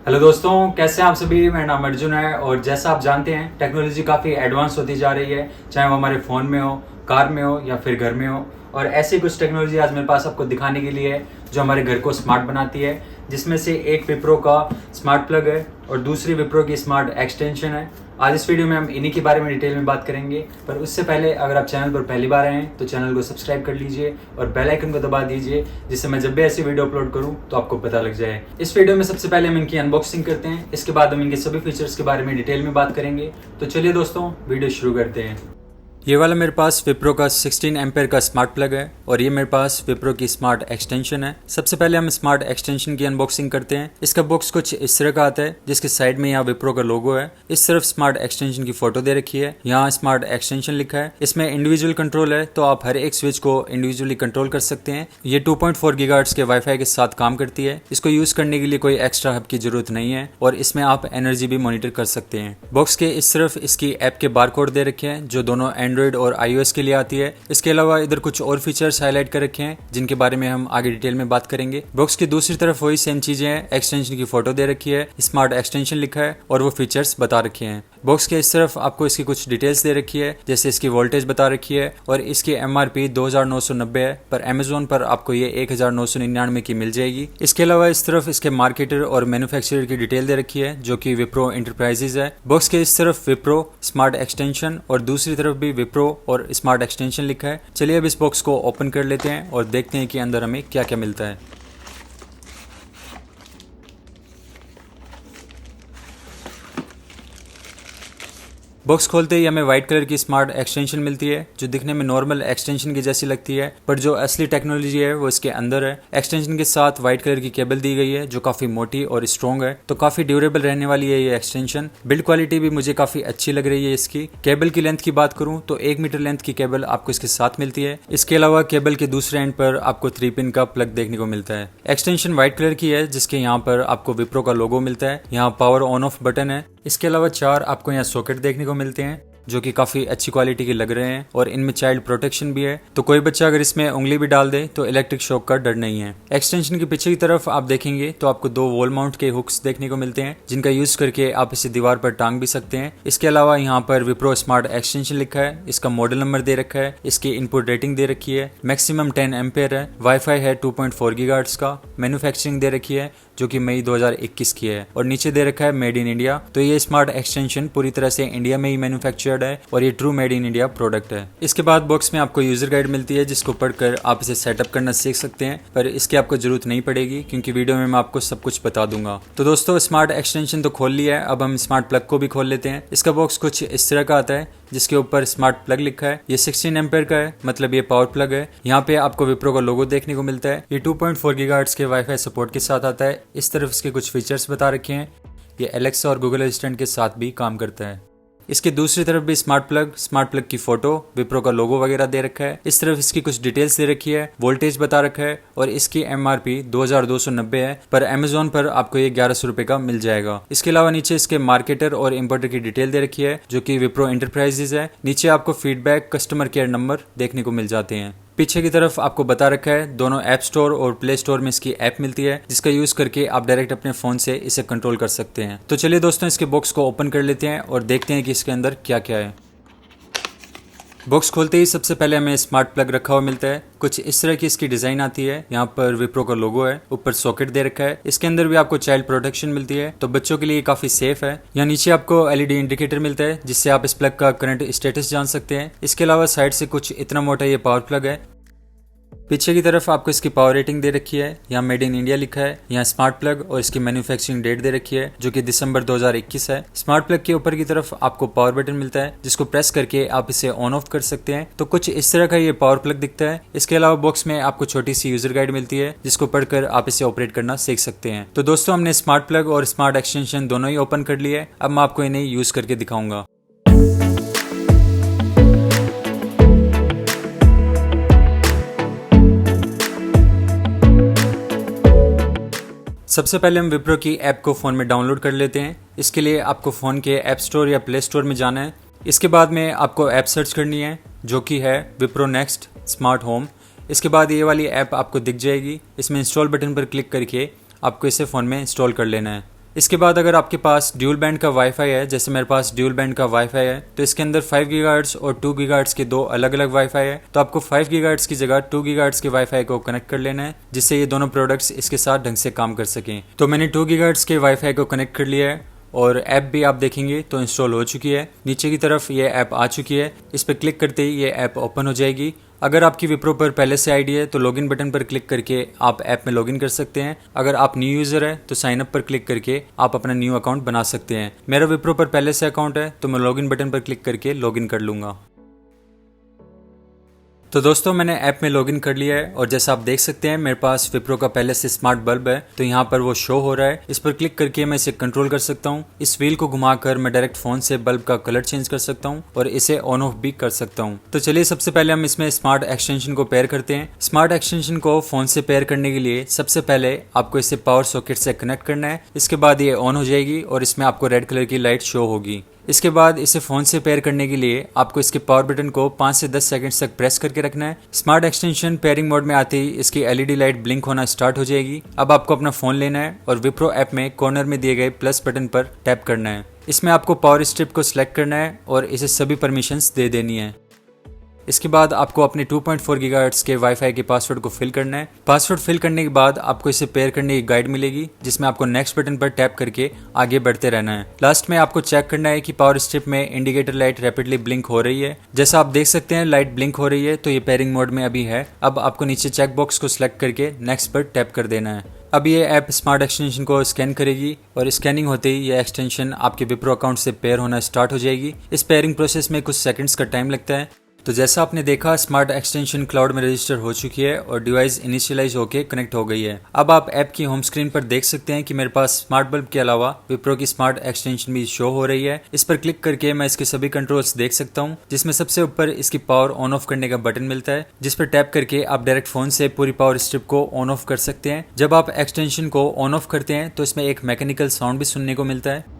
Hello दोस्तों, कैसे हैं आप सभी। मेरा नाम अर्जुन है और जैसा आप जानते हैं टेक्नोलॉजी काफ़ी एडवांस होती जा रही है, चाहे वो हमारे फ़ोन में हो, कार में हो या फिर घर में हो। और ऐसी कुछ टेक्नोलॉजी आज मेरे पास आपको दिखाने के लिए है जो हमारे घर को स्मार्ट बनाती है, जिसमें से एक विप्रो का स्मार्ट प्लग है और दूसरी विप्रो की स्मार्ट एक्सटेंशन है। आज इस वीडियो में हम इन्हीं के बारे में डिटेल में बात करेंगे, पर उससे पहले अगर आप चैनल पर पहली बार आए हैं तो चैनल को सब्सक्राइब कर लीजिए और बेल आइकन को दबा दीजिए, जिससे मैं जब भी ऐसी वीडियो अपलोड करूं तो आपको पता लग जाए। इस वीडियो में सबसे पहले हम इनकी अनबॉक्सिंग करते हैं, इसके बाद हम इनके सभी फीचर्स के बारे में डिटेल में बात करेंगे। तो चलिए दोस्तों, वीडियो शुरू करते हैं। ये वाला मेरे पास विप्रो का 16 एम्पेयर का स्मार्ट प्लग है और ये मेरे पास विप्रो की स्मार्ट एक्सटेंशन है। सबसे पहले हम स्मार्ट एक्सटेंशन की अनबॉक्सिंग करते हैं। इसका बॉक्स कुछ इस तरह का आता है, जिसके साइड में यहाँ विप्रो का लोगो है। इस तरफ स्मार्ट एक्सटेंशन की फोटो दे रखी है, यहाँ स्मार्ट एक्सटेंशन लिखा है। इसमें इंडिविजुअल कंट्रोल है, तो आप हर एक स्विच को इंडिविजुअली कंट्रोल कर सकते हैं। ये 2.4 गीगाहर्ट्ज के वाईफाई के साथ काम करती है। इसको यूज करने के लिए कोई एक्स्ट्रा हब की जरूरत नहीं है और इसमें आप एनर्जी भी मॉनिटर कर सकते हैं। बॉक्स के इस तरफ इसकी ऐप के बारकोड दे रखे हैं, जो दोनों एंड्रॉइड और iOS के लिए आती है। इसके अलावा इधर कुछ और फीचर्स हाईलाइट कर रखे हैं, जिनके बारे में हम आगे डिटेल में बात करेंगे। बॉक्स की दूसरी तरफ वही सेम चीजें हैं, एक्सटेंशन की फोटो दे रखी है, स्मार्ट एक्सटेंशन लिखा है और वो फीचर्स बता रखे हैं। बॉक्स के इस तरफ आपको इसकी कुछ डिटेल्स दे रखी है, जैसे इसकी वोल्टेज बता रखी है और इसकी MRP 2990 है, पर अमेजोन पर आपको ये 1999 की मिल जाएगी। इसके अलावा इस तरफ इसके मार्केटर और मैन्युफैक्चरर की डिटेल दे रखी है, जो कि विप्रो इंटरप्राइजेज है। बॉक्स के इस तरफ विप्रो स्मार्ट एक्सटेंशन और दूसरी तरफ भी विप्रो और स्मार्ट एक्सटेंशन लिखा है। चलिए अब इस बॉक्स को ओपन कर लेते हैं और देखते हैं कि अंदर हमें क्या क्या मिलता है। बॉक्स खोलते ही हमें व्हाइट कलर की स्मार्ट एक्सटेंशन मिलती है, जो दिखने में नॉर्मल एक्सटेंशन की जैसी लगती है, पर जो असली टेक्नोलॉजी है वो इसके अंदर है। एक्सटेंशन के साथ व्हाइट कलर की केबल दी गई है, जो काफी मोटी और स्ट्रॉन्ग है, तो काफी ड्यूरेबल रहने वाली है ये एक्सटेंशन। बिल्ड क्वालिटी भी मुझे काफी अच्छी लग रही है इसकी। केबल की लेंथ की बात करूं तो 1 मीटर लेंथ की केबल आपको इसके साथ मिलती है। इसके अलावा केबल के दूसरे एंड पर आपको 3 पिन का प्लग देखने को मिलता है। एक्सटेंशन व्हाइट कलर की है, जिसके यहाँ पर आपको विप्रो का लोगो मिलता है। यहाँ पावर ऑन ऑफ बटन है। इसके अलावा 4 आपको यहाँ सॉकेट देखने को मिलते हैं, जो कि काफी अच्छी क्वालिटी के लग रहे हैं और इनमें चाइल्ड प्रोटेक्शन भी है, तो कोई बच्चा अगर इसमें उंगली भी डाल दे तो इलेक्ट्रिक शॉक का डर नहीं है। एक्सटेंशन के पीछे की तरफ आप देखेंगे तो आपको 2 वॉल माउंट के हुक्स देखने को मिलते हैं, जिनका यूज करके आप इसे दीवार पर टांग भी सकते हैं। इसके अलावा यहाँ पर विप्रो स्मार्ट एक्सटेंशन लिखा है, इसका मॉडल नंबर दे रखा है, इसकी इनपुट रेटिंग दे रखी है, मैक्सिमम 10 एम्पेयर है, वाईफाई है 2.4 गीगाहर्ट्ज का, मैन्युफैक्चरिंग दे रखी है जो कि मई 2021 की है और नीचे दे रखा है मेड इन इंडिया। तो ये स्मार्ट एक्सटेंशन पूरी तरह से इंडिया में ही मैन्युफैक्चर्ड है और ये true made in India product है। इसके बाद बॉक्स में आपको यूजर गाइड मिलती है, जिसको पढ़कर आप इसे सेटअप करना सीख सकते हैं, पर इसकी आपको जरूरत नहीं पड़ेगी क्योंकि वीडियो में मैं आपको सब कुछ बता दूंगा। तो दोस्तों, स्मार्ट एक्सटेंशन तो खोल लिया है, अब हम स्मार्ट प्लग को भी खोल लेते हैं। इसका बॉक्स कुछ इस तरह का आता है, जिसके ऊपर स्मार्ट प्लग लिखा है। ये 16 एम्पेयर का है, मतलब ये पावर प्लग है। यहाँ पे आपको विप्रो का लोगो देखने को मिलता है। ये 2.4 गीगाहर्ट्ज के वाईफाई सपोर्ट के साथ आता है। इस तरफ इसके कुछ फीचर्स बता रखे हैं। ये एलेक्सा और गूगल असिस्टेंट के साथ भी काम करता है। इसके दूसरी तरफ भी स्मार्ट प्लग की फोटो, विप्रो का लोगो वगैरह दे रखा है। इस तरफ इसकी कुछ डिटेल्स दे रखी है, वोल्टेज बता रखा है और इसकी MRP 2290 है, पर अमेजोन पर आपको ये 1100 रुपए का मिल जाएगा। इसके अलावा नीचे इसके मार्केटर और इम्पोर्टर की डिटेल दे रखी है, जो कि विप्रो इंटरप्राइजेज है। नीचे आपको फीडबैक, कस्टमर केयर नंबर देखने को मिल जाते हैं। पीछे की तरफ आपको बता रखा है दोनों ऐप स्टोर और प्ले स्टोर में इसकी ऐप मिलती है, जिसका यूज करके आप डायरेक्ट अपने फोन से इसे कंट्रोल कर सकते हैं। तो चलिए दोस्तों, इसके बॉक्स को ओपन कर लेते हैं और देखते हैं कि इसके अंदर क्या क्या है। बॉक्स खोलते ही सबसे पहले हमें स्मार्ट प्लग रखा हुआ मिलता है। कुछ इस तरह की इसकी डिजाइन आती है। यहाँ पर विप्रो का लोगो है, ऊपर सॉकेट दे रखा है। इसके अंदर भी आपको चाइल्ड प्रोटेक्शन मिलती है, तो बच्चों के लिए काफी सेफ है। यहाँ नीचे आपको LED इंडिकेटर मिलता है, जिससे आप इस प्लग का करंट स्टेटस जान सकते हैं। इसके अलावा साइड से कुछ इतना मोटा ये पावर प्लग है। पीछे की तरफ आपको इसकी पावर रेटिंग दे रखी है, यहाँ मेड इन इंडिया लिखा है, यहाँ स्मार्ट प्लग और इसकी मैन्युफैक्चरिंग डेट दे रखी है, जो कि दिसंबर 2021 है। स्मार्ट प्लग के ऊपर की तरफ आपको पावर बटन मिलता है, जिसको प्रेस करके आप इसे ऑन ऑफ कर सकते हैं। तो कुछ इस तरह का ये पावर प्लग दिखता है। इसके अलावा बॉक्स में आपको छोटी सी यूजर गाइड मिलती है, जिसको पढ़कर आप इसे ऑपरेट करना सीख सकते हैं। तो दोस्तों, हमने स्मार्ट प्लग और स्मार्ट एक्सटेंशन दोनों ही ओपन कर लिए। अब मैं आपको इन्हें यूज करके दिखाऊंगा। सबसे पहले हम विप्रो की ऐप को फ़ोन में डाउनलोड कर लेते हैं। इसके लिए आपको फ़ोन के ऐप स्टोर या प्ले स्टोर में जाना है। इसके बाद में आपको ऐप सर्च करनी है, जो कि है विप्रो नेक्स्ट स्मार्ट होम। इसके बाद ये वाली ऐप आपको दिख जाएगी। इसमें इंस्टॉल बटन पर क्लिक करके आपको इसे फ़ोन में इंस्टॉल कर लेना है। इसके बाद अगर आपके पास ड्यूल बैंड का वाईफाई है, जैसे मेरे पास ड्यूल बैंड का वाईफाई है, तो इसके अंदर 5 गीगाहर्ट्ज़ और 2 गीगाहर्ट्ज़ के दो अलग अलग वाईफाई है। तो आपको 5 गीगाहर्ट्ज़ की जगह 2 गीगाहर्ट्ज़ के वाईफाई को कनेक्ट कर लेना है, जिससे ये दोनों प्रोडक्ट्स इसके साथ ढंग से काम कर सकें। तो मैंने 2 गीगाहर्ट्ज़ के वाईफाई को कनेक्ट कर लिया है और ऐप भी आप देखेंगे तो इंस्टॉल हो चुकी है। नीचे की तरफ ये ऐप आ चुकी है, इस पर क्लिक करते ही ये ऐप ओपन हो जाएगी। अगर आपकी विप्रो पर पहले से आईडी है तो लॉगिन बटन पर क्लिक करके आप ऐप में लॉगिन कर सकते हैं। अगर आप न्यू यूज़र है तो साइन अप पर क्लिक करके आप अपना न्यू अकाउंट बना सकते हैं। मेरा विप्रो पर पहले से अकाउंट है तो मैं लॉगिन बटन पर क्लिक करके लॉगिन कर लूँगा। तो दोस्तों मैंने ऐप में लॉगिन कर लिया है और जैसा आप देख सकते हैं मेरे पास विप्रो का पहले से स्मार्ट बल्ब है, तो यहाँ पर वो शो हो रहा है। इस पर क्लिक करके मैं इसे कंट्रोल कर सकता हूँ। इस व्हील को घुमाकर मैं डायरेक्ट फोन से बल्ब का कलर चेंज कर सकता हूँ और इसे ऑन ऑफ भी कर सकता हूँ। तो चलिए सबसे पहले हम इसमें स्मार्ट एक्सटेंशन को पेयर करते हैं। स्मार्ट एक्सटेंशन को फोन से पेयर करने के लिए सबसे पहले आपको इसे पावर सॉकेट से कनेक्ट करना है। इसके बाद ये ऑन हो जाएगी और इसमें आपको रेड कलर की लाइट शो होगी। इसके बाद इसे फोन से पेयर करने के लिए आपको इसके पावर बटन को 5 से 10 सेकंड्स तक प्रेस करके रखना है। स्मार्ट एक्सटेंशन पेयरिंग मोड में आते ही इसकी एलईडी लाइट ब्लिंक होना स्टार्ट हो जाएगी। अब आपको अपना फोन लेना है और विप्रो ऐप में कॉर्नर में दिए गए प्लस बटन पर टैप करना है। इसमें आपको पावर स्ट्रिप को सिलेक्ट करना है और इसे सभी परमिशंस दे देनी है। इसके बाद आपको अपने 2.4 गीगाहर्ट्ज़ के वाईफाई के पासवर्ड को फिल करना है। पासवर्ड फिल करने के बाद आपको इसे पेयर करने की गाइड मिलेगी, जिसमें आपको नेक्स्ट बटन पर टैप करके आगे बढ़ते रहना है। लास्ट में आपको चेक करना है कि पावर स्ट्रिप में इंडिकेटर लाइट रैपिडली ब्लिंक हो रही है। जैसा आप देख सकते हैं लाइट ब्लिंक हो रही है, तो ये पेयरिंग मोड में अभी है। अब आपको नीचे चेक बॉक्स को सिलेक्ट करके नेक्स्ट पर टैप कर देना है। अब ये ऐप स्मार्ट एक्सटेंशन को स्कैन करेगी और स्कैनिंग होते ही ये एक्सटेंशन आपके विप्रो अकाउंट से पेयर होना स्टार्ट हो जाएगी। इस पेयरिंग प्रोसेस में कुछ सेकंड्स का टाइम लगता है। तो जैसा आपने देखा स्मार्ट एक्सटेंशन क्लाउड में रजिस्टर हो चुकी है और डिवाइस इनिशियलाइज होकर कनेक्ट हो गई है। अब आप ऐप की होम स्क्रीन पर देख सकते हैं कि मेरे पास स्मार्ट बल्ब के अलावा विप्रो की स्मार्ट एक्सटेंशन भी शो हो रही है। इस पर क्लिक करके मैं इसके सभी कंट्रोल्स देख सकता हूं, जिसमें सबसे ऊपर इसकी पावर ऑन ऑफ करने का बटन मिलता है, जिस पर टैप करके आप डायरेक्ट फोन से पूरी पावर स्ट्रिप को ऑन ऑफ कर सकते हैं। जब आप एक्सटेंशन को ऑन ऑफ करते हैं तो इसमें एक मैकेनिकल साउंड भी सुनने को मिलता है।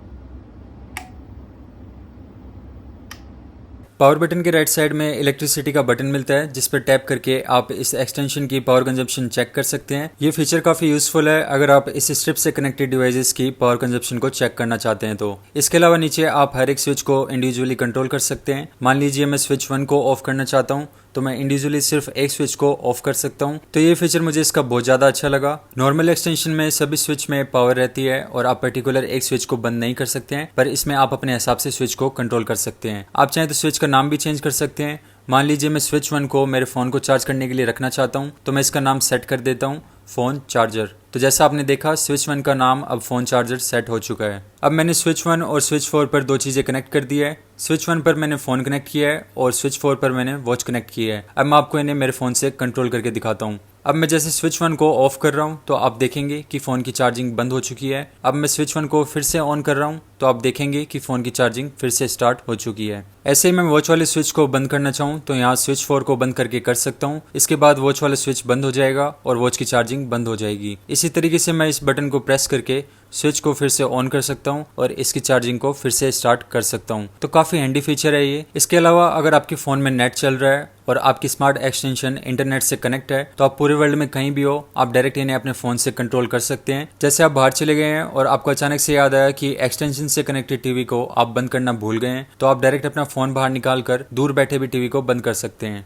पावर बटन के राइट साइड में इलेक्ट्रिसिटी का बटन मिलता है, जिस पर टैप करके आप इस एक्सटेंशन की पावर कंजप्शन चेक कर सकते हैं। ये फीचर काफी यूजफुल है अगर आप इस स्ट्रिप से कनेक्टेड डिवाइसेस की पावर कंजप्शन को चेक करना चाहते हैं तो। इसके अलावा नीचे आप हर एक स्विच को इंडिविजुअली कंट्रोल कर सकते हैं। मान लीजिए मैं स्विच 1 को ऑफ करना चाहता हूँ तो मैं इंडिविजुअली सिर्फ एक स्विच को ऑफ कर सकता हूँ। तो ये फीचर मुझे इसका बहुत ज़्यादा अच्छा लगा। नॉर्मल एक्सटेंशन में सभी स्विच में पावर रहती है और आप पर्टिकुलर एक स्विच को बंद नहीं कर सकते हैं, पर इसमें आप अपने हिसाब से स्विच को कंट्रोल कर सकते हैं। आप चाहें तो स्विच का नाम भी चेंज कर सकते हैं। मान लीजिए मैं स्विच 1 को मेरे फ़ोन को चार्ज करने के लिए रखना चाहता हूँ, तो मैं इसका नाम सेट कर देता हूँ फ़ोन चार्जर। तो जैसा आपने देखा स्विच 1 का नाम अब फ़ोन चार्जर सेट हो चुका है। अब मैंने स्विच 1 और स्विच 4 पर दो चीज़ें कनेक्ट कर दी है। स्विच 1 पर मैंने फ़ोन कनेक्ट किया है और स्विच 4 पर मैंने वॉच कनेक्ट किया है। अब मैं आपको इन्हें मेरे फ़ोन से कंट्रोल करके दिखाता हूँ। अब मैं जैसे स्विच 1 को ऑफ कर रहा हूँ तो आप देखेंगे कि फ़ोन की चार्जिंग बंद हो चुकी है। अब मैं स्विच 1 को फिर से ऑन कर रहा हूँ तो आप देखेंगे कि फ़ोन की चार्जिंग फिर से स्टार्ट हो चुकी है। ऐसे ही मैं वॉच वाले स्विच को बंद करना चाहूँ तो यहाँ स्विच 4 को बंद करके कर सकता हूँ। इसके बाद वॉच वाला स्विच बंद हो जाएगा और वॉच की चार्जिंग बंद हो जाएगी। इसी तरीके से मैं इस बटन को प्रेस करके स्विच को फिर से ऑन कर सकता हूँ और इसकी चार्जिंग को फिर से स्टार्ट कर सकता हूँ। तो काफ़ी हैंडी फीचर है ये। इसके अलावा अगर आपके फ़ोन में नेट चल रहा है और आपकी स्मार्ट एक्सटेंशन इंटरनेट से कनेक्ट है तो आप पूरे वर्ल्ड में कहीं भी हो आप डायरेक्ट इन्हें अपने फ़ोन से कंट्रोल कर सकते हैं। जैसे आप बाहर चले गए हैं और आपको अचानक से याद आया कि एक्सटेंशन से कनेक्टेड टीवी को आप बंद करना भूल गए हैं, तो आप डायरेक्ट अपना फ़ोन बाहर निकाल कर दूर बैठे भी टीवी को बंद कर सकते हैं।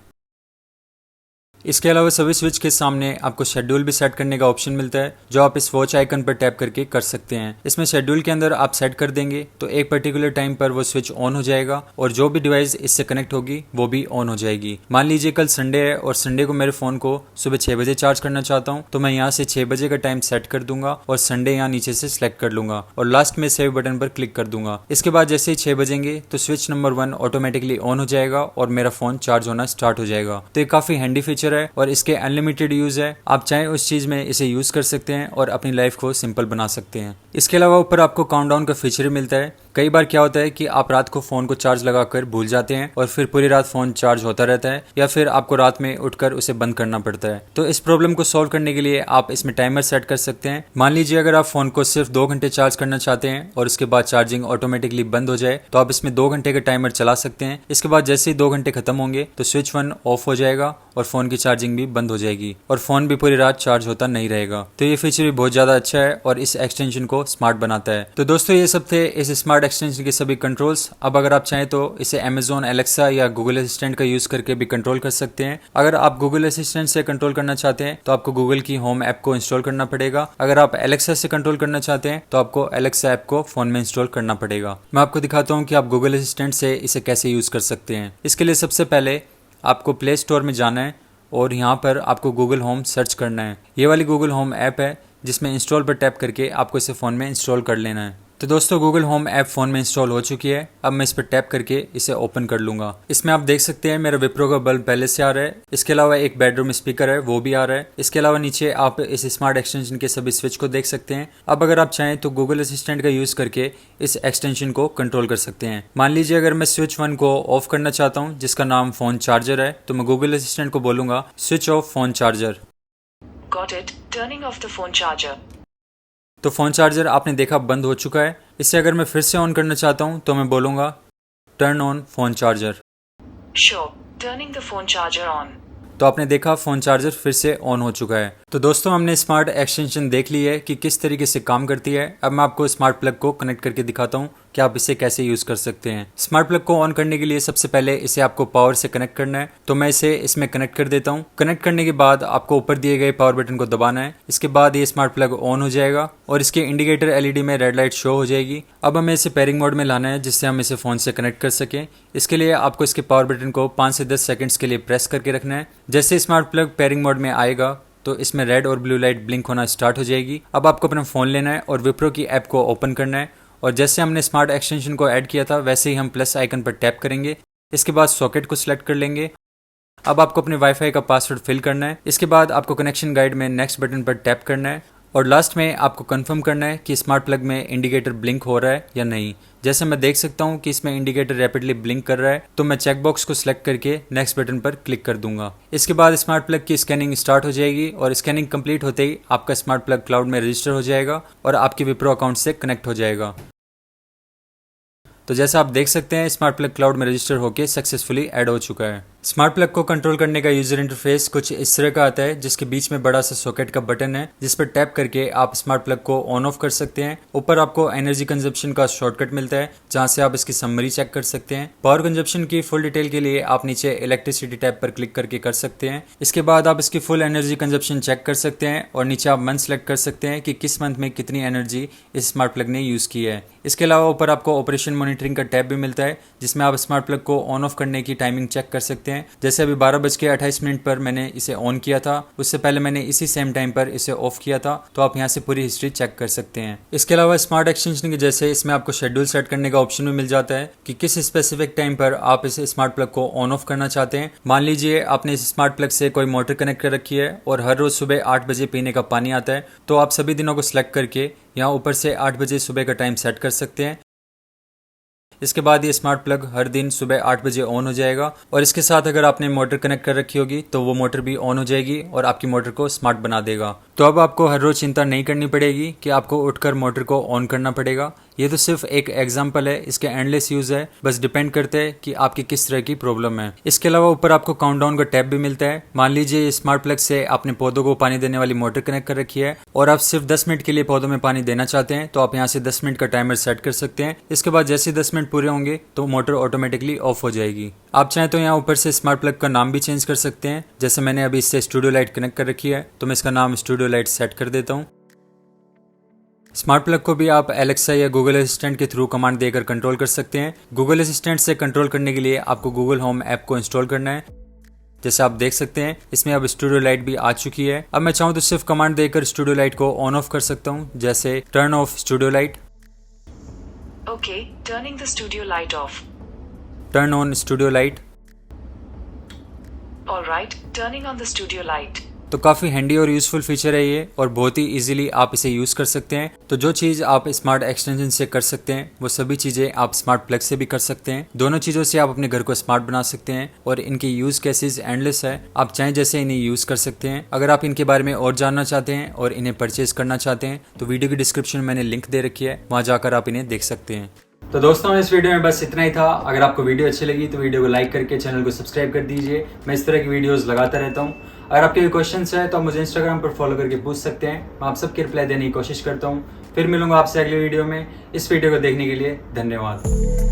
इसके अलावा सभी स्विच के सामने आपको शेड्यूल भी सेट करने का ऑप्शन मिलता है, जो आप इस वॉच आइकन पर टैप करके कर सकते हैं। इसमें शेड्यूल के अंदर आप सेट कर देंगे तो एक पर्टिकुलर टाइम पर वो स्विच ऑन हो जाएगा और जो भी डिवाइस इससे कनेक्ट होगी वो भी ऑन हो जाएगी। मान लीजिए कल संडे है और संडे को मेरे फ़ोन को सुबह 6 बजे चार्ज करना चाहता हूँ, तो मैं यहाँ से 6 बजे का टाइम सेट कर दूंगा और संडे यहाँ नीचे से सिलेक्ट कर लूंगा और लास्ट में सेव बटन पर क्लिक कर दूंगा। इसके बाद जैसे ही 6 बजेंगे तो स्विच नंबर 1 ऑटोमेटिकली ऑन हो जाएगा और मेरा फ़ोन चार्ज होना स्टार्ट हो जाएगा। तो ये काफ़ी हैंडी फीचर है और इसके अनलिमिटेड यूज़ है। आप चाहें उस चीज़ में इसे यूज़ कर सकते हैं और अपनी लाइफ को सिंपल बना सकते हैं। इसके अलावा ऊपर आपको काउंटडाउन का फीचर मिलता है। कई बार क्या होता है कि आप रात को फ़ोन को चार्ज लगाकर भूल जाते हैं और फिर पूरी रात फ़ोन चार्ज होता रहता है, या फिर आपको रात में उठकर उसे बंद करना पड़ता है। तो इस प्रॉब्लम को सॉल्व करने के लिए आप इसमें टाइमर सेट कर सकते हैं। मान लीजिए अगर आप फ़ोन को सिर्फ 2 घंटे चार्ज करना चाहते हैं और उसके बाद चार्जिंग ऑटोमेटिकली बंद हो जाए, तो आप इसमें 2 घंटे का टाइमर चला सकते हैं। इसके बाद जैसे ही 2 घंटे खत्म होंगे तो स्विच 1 ऑफ हो जाएगा और फ़ोन की चार्जिंग भी बंद हो जाएगी और फ़ोन भी पूरी रात चार्ज होता नहीं रहेगा। तो ये फीचर भी बहुत ज़्यादा अच्छा है और इस एक्सटेंशन को स्मार्ट बनाता है। तो दोस्तों ये सब थे इस स्मार्ट एक्सटेंशन के सभी कंट्रोल्स। अब अगर आप चाहें तो इसे Amazon Alexa या Google असिस्टेंट का यूज़ करके भी कंट्रोल कर सकते हैं। अगर आप Google असिस्टेंट से कंट्रोल करना चाहते हैं तो आपको Google की होम ऐप को इंस्टॉल करना पड़ेगा। अगर आप Alexa से कंट्रोल करना चाहते हैं तो आपको Alexa ऐप को फ़ोन में इंस्टॉल करना पड़ेगा। मैं आपको दिखाता हूँ कि आप Google असिस्टेंट से इसे कैसे यूज़ कर सकते हैं। इसके लिए सबसे पहले आपको प्ले स्टोर में जाना है और यहाँ पर आपको गूगल होम सर्च करना है। ये वाली गूगल होम ऐप है जिसमें इंस्टॉल पर टैप करके आपको इसे फ़ोन में इंस्टॉल कर लेना है। तो दोस्तों गूगल होम ऐप फ़ोन में इंस्टॉल हो चुकी है। अब मैं इस पर टैप करके इसे ओपन कर लूँगा। इसमें आप देख सकते हैं मेरा विप्रो का बल्ब पहले से आ रहा है। इसके अलावा एक बेडरूम स्पीकर है वो भी आ रहा है। इसके अलावा नीचे आप इस स्मार्ट एक्सटेंशन के सभी स्विच को देख सकते हैं। अब अगर आप चाहें तो गूगल असिस्टेंट का यूज़ करके इस एक्सटेंशन को कंट्रोल कर सकते हैं। मान लीजिए अगर मैं स्विच 1 को ऑफ करना चाहता हूँ जिसका नाम फ़ोन चार्जर है, तो मैं गूगल असिस्टेंट को बोलूँगा switch off phone charger. Got it. Turning off the phone charger. तो फ़ोन चार्जर आपने देखा बंद हो चुका है। इसे अगर मैं फिर से ऑन करना चाहता हूँ तो मैं बोलूँगा turn on phone charger. Sure. Turning the phone charger on. तो आपने देखा फ़ोन चार्जर फिर से ऑन हो चुका है। तो दोस्तों हमने स्मार्ट एक्सटेंशन देख ली है कि किस तरीके से काम करती है। अब मैं आपको स्मार्ट प्लग को कनेक्ट करके दिखाता हूँ कि आप इसे कैसे यूज़ कर सकते हैं। स्मार्ट प्लग को ऑन करने के लिए सबसे पहले इसे आपको पावर से कनेक्ट करना है। तो मैं इसे इसमें कनेक्ट कर देता हूँ। कनेक्ट करने के बाद आपको ऊपर दिए गए पावर बटन को दबाना है। इसके बाद ये स्मार्ट प्लग ऑन हो जाएगा और इसके इंडिकेटर एलईडी में रेड लाइट शो हो जाएगी। अब हमें इसे पेयरिंग मोड में लाना है जिससे हम इसे फ़ोन से कनेक्ट कर सकें। इसके लिए आपको इसके पावर बटन को 5 से 10 सेकंड्स के लिए प्रेस करके रखना है। जैसे स्मार्ट प्लग पेयरिंग मोड में आएगा तो इसमें रेड और ब्लू लाइट ब्लिंक होना स्टार्ट हो जाएगी। अब आपको अपना फ़ोन लेना है और विप्रो की ऐप को ओपन करना है और जैसे हमने स्मार्ट एक्सटेंशन को ऐड किया था वैसे ही हम प्लस आइकन पर टैप करेंगे। इसके बाद सॉकेट को सिलेक्ट कर लेंगे। अब आपको अपने वाईफाई का पासवर्ड फिल करना है। इसके बाद आपको कनेक्शन गाइड में नेक्स्ट बटन पर टैप करना है और लास्ट में आपको कंफर्म करना है कि स्मार्ट प्लग में इंडिकेटर ब्लिंक हो रहा है या नहीं। जैसे मैं देख सकता हूँ कि इसमें इंडिकेटर रैपिडली ब्लिंक कर रहा है, तो मैं चेक बॉक्स को सिलेक्ट करके नेक्स्ट बटन पर क्लिक कर दूंगा। इसके बाद स्मार्ट प्लग की स्कैनिंग स्टार्ट हो जाएगी और स्कैनिंग कंप्लीट होते ही आपका स्मार्ट प्लग क्लाउड में रजिस्टर हो जाएगा और आपके विप्रो अकाउंट से कनेक्ट हो जाएगा। तो जैसा आप देख सकते हैं स्मार्ट प्लग क्लाउड में रजिस्टर होकर सक्सेसफुली ऐड हो चुका है। स्मार्ट प्लग को कंट्रोल करने का यूजर इंटरफेस कुछ इस तरह का आता है जिसके बीच में बड़ा सा सॉकेट का बटन है जिस पर टैप करके आप स्मार्ट प्लग को ऑन ऑफ कर सकते हैं। ऊपर आपको एनर्जी कंजप्शन का शॉर्टकट मिलता है जहां से आप इसकी समरी चेक कर सकते हैं। पावर कंजप्शन की फुल डिटेल के लिए आप नीचे इलेक्ट्रिसिटी टैब पर क्लिक करके कर सकते हैं। इसके बाद आप इसकी फुल एनर्जी कंजप्शन चेक कर सकते हैं और नीचे आप मंथ सेलेक्ट कर सकते हैं कि किस मंथ में कितनी एनर्जी इस स्मार्ट प्लग ने यूज की है। इसके अलावा ऊपर आपको ऑपरेशन मॉनिटरिंग का टैब भी मिलता है जिसमें आप स्मार्ट प्लग को ऑन ऑफ करने की टाइमिंग चेक कर सकते हैं। जैसे अभी 12:28 पर मैंने इसे ऑन किया था, उससे पहले मैंने इसी सेम टाइम पर इसे ऑफ किया था, तो आप यहाँ से पूरी हिस्ट्री चेक कर सकते हैं। इसके अलावा स्मार्ट एक्सटेंशन के जैसे इसमें आपको शेड्यूल सेट करने का ऑप्शन भी मिल जाता है कि किस स्पेसिफिक टाइम पर आप इस स्मार्ट प्लग को ऑन ऑफ करना चाहते हैं। मान लीजिए आपने इस स्मार्ट प्लग से कोई मोटर कनेक्ट कर रखी है और हर रोज सुबह 8 बजे पीने का पानी आता है, तो आप सभी दिनों को सिलेक्ट करके यहाँ ऊपर से 8 बजे सुबह का टाइम सेट कर सकते हैं। इसके बाद ये स्मार्ट प्लग हर दिन सुबह 8 बजे ऑन हो जाएगा और इसके साथ अगर आपने मोटर कनेक्ट कर रखी होगी तो वो मोटर भी ऑन हो जाएगी और आपकी मोटर को स्मार्ट बना देगा। तो अब आपको हर रोज चिंता नहीं करनी पड़ेगी कि आपको उठकर मोटर को ऑन करना पड़ेगा। ये तो सिर्फ एक एग्जाम्पल है, इसके एंडलेस यूज है, बस डिपेंड करते हैं कि आपकी किस तरह की प्रॉब्लम है। इसके अलावा ऊपर आपको काउंटडाउन का टैब भी मिलता है। मान लीजिए स्मार्ट प्लग से आपने पौधों को पानी देने वाली मोटर कनेक्ट कर रखी है और आप सिर्फ 10 मिनट के लिए पौधों में पानी देना चाहते हैं, तो आप यहाँ से 10 मिनट का टाइमर सेट कर सकते हैं। इसके बाद जैसे 10 मिनट पूरे होंगे तो मोटर ऑटोमेटिकली ऑफ हो जाएगी। आप चाहें तो यहाँ ऊपर से स्मार्ट प्लग का नाम भी चेंज कर सकते हैं। जैसे मैंने अभी इससे स्टूडियो लाइट कनेक्ट कर रखी है तो मैं इसका नाम स्टूडियो लाइट सेट कर देता हूँ। स्मार्ट प्लग को भी आप एलेक्सा या गूगल असिस्टेंट के थ्रू कमांड देकर कंट्रोल कर सकते हैं। गूगल असिस्टेंट से कंट्रोल करने के लिए आपको गूगल होम ऐप को इंस्टॉल करना है। जैसे आप देख सकते हैं इसमें अब स्टूडियो लाइट भी आ चुकी है। अब मैं चाहूँ तो सिर्फ कमांड देकर स्टूडियो लाइट को ऑन ऑफ कर सकता हूँ, जैसे turn off studio light. Okay, turning the studio light off. Turn on studio light. All right, turning on the studio light. तो काफ़ी हैंडी और यूज़फुल फीचर है ये, और बहुत ही इजीली आप इसे यूज़ कर सकते हैं। तो जो चीज़ आप स्मार्ट एक्सटेंशन से कर सकते हैं वो सभी चीज़ें आप स्मार्ट प्लग से भी कर सकते हैं। दोनों चीज़ों से आप अपने घर को स्मार्ट बना सकते हैं और इनकी यूज़ केसेस एंडलेस है। आप चाहें जैसे इन्हें यूज़ कर सकते हैं। अगर आप इनके बारे में और जानना चाहते हैं और इन्हें परचेज करना चाहते हैं तो वीडियो की डिस्क्रिप्शन में मैंने लिंक दे रखी है, वहाँ जाकर आप इन्हें देख सकते हैं। तो दोस्तों इस वीडियो में बस इतना ही था। अगर आपको वीडियो अच्छी लगी तो वीडियो को लाइक करके चैनल को सब्सक्राइब कर दीजिए। मैं इस तरह की वीडियोस लगाता रहता हूँ। अगर आपके कोई क्वेश्चंस हैं तो आप मुझे इंस्टाग्राम पर फॉलो करके पूछ सकते हैं, मैं आप सबके रिप्लाई देने की कोशिश करता हूँ। फिर मिलूंगा आपसे अगले वीडियो में। इस वीडियो को देखने के लिए धन्यवाद।